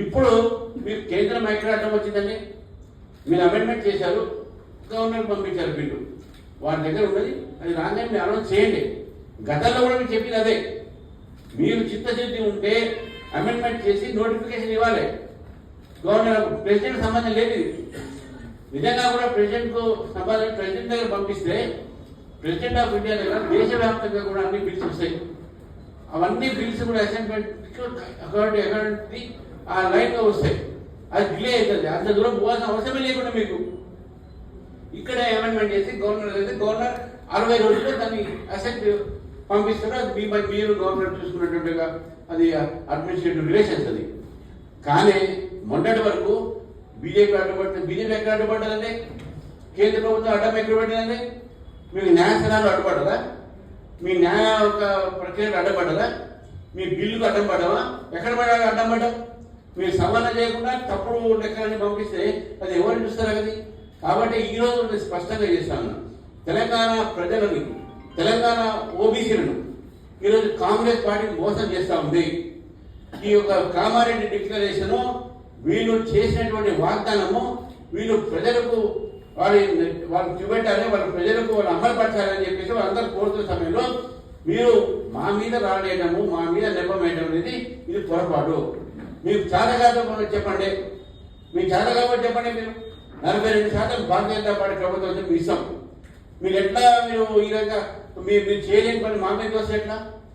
ఇప్పుడు మీరు కేంద్రం ఎక్కడ అడ్డం వచ్చిందండి? మీరు అమెండ్మెంట్ చేశారు, గవర్నర్ పంపించారు బిల్లు, వారి దగ్గర ఉన్నది, అది రాగానే మీరు అనౌన్స్ చేయండి. గతంలో కూడా మీరు చెప్పింది అదే. మీరు చిత్తశుద్ధి ఉంటే అమెండ్మెంట్ చేసి నోటిఫికేషన్ ఇవ్వాలి. గవర్నర్ ప్రెసిడెంట్ సంబంధం లేదు. నిజంగా కూడా ప్రెసిడెంట్కు సంబంధం ప్రెసిడెంట్ దగ్గర పంపిస్తే ప్రెసిడెంట్ ఆఫ్ ఇండియా దగ్గర దేశవ్యాప్తంగా కూడా అన్ని బిల్స్ వస్తాయి. అవన్నీ బిల్స్ కూడా అసెంబ్లీ అకార్డింగ్ ఆ లైన్గా వస్తాయి. అది డిలే అవుతుంది. అంత దూరం పోవాల్సిన అవసరమే లేకుండా మీకు ఇక్కడే అమెండ్మెంట్ చేసి గవర్నర్ 60 రోజుల్లో దాన్ని అసెంట్ పంపిస్తారు. అది మీరు గవర్నర్ చూసుకున్నట్టుగా అది అడ్మినిస్ట్రేటివ్ రిలేషన్స్. అది కానీ మొన్నటి వరకు బీజేపీ అడ్డుపడుతుంది. బీజేపీ ఎక్కడ అడ్డుపడ్డదండి? కేంద్ర ప్రభుత్వం అడ్డం ఎక్కడ పడిందండి? మీకు న్యాయస్థానాలు అడ్డుపడ్డదా? మీ న్యాయ ఒక ప్రక్రియకు అడ్డపడ్డదా? మీ బిల్లుకు అడ్డం పడ్డావా? ఎక్కడ పడ్డా అడ్డం పడ్డావు? మీరు సవరణ చేయకుండా తప్పుడు లెక్కలని పంపిస్తే అది ఎవరు చూస్తారా కదా? కాబట్టి ఈరోజు నేను స్పష్టంగా చేస్తాను, తెలంగాణ ప్రజలని, తెలంగాణ ఓబీసీలను ఈరోజు కాంగ్రెస్ పార్టీ మోసం చేస్తూ ఉంది. ఈ యొక్క కామారెడ్డి డిక్లరేషన్ వీళ్ళు చేసినటువంటి వాగ్దానము వీళ్ళు ప్రజలకు వాళ్ళు చూపెట్టాలి, వాళ్ళ ప్రజలకు వాళ్ళు అమలుపరచాలని చెప్పేసి వాళ్ళందరూ కోరుతున్న సమయంలో మీరు మా మీద రాలేయడము, మా మీద నెప్పమేయడం అనేది ఇది పొరపాటు. మీకు చాలా కాదు చెప్పండి, మీకు చాలా కాబట్టి చెప్పండి. మీరు 42% భారతీయ జనతా పార్టీ ప్రభుత్వం ఇస్తాం. మీరు ఎట్లా మీరు ఈ విధంగా మీరు చేయలేని పని మా మీద వస్తే ఎట్లా?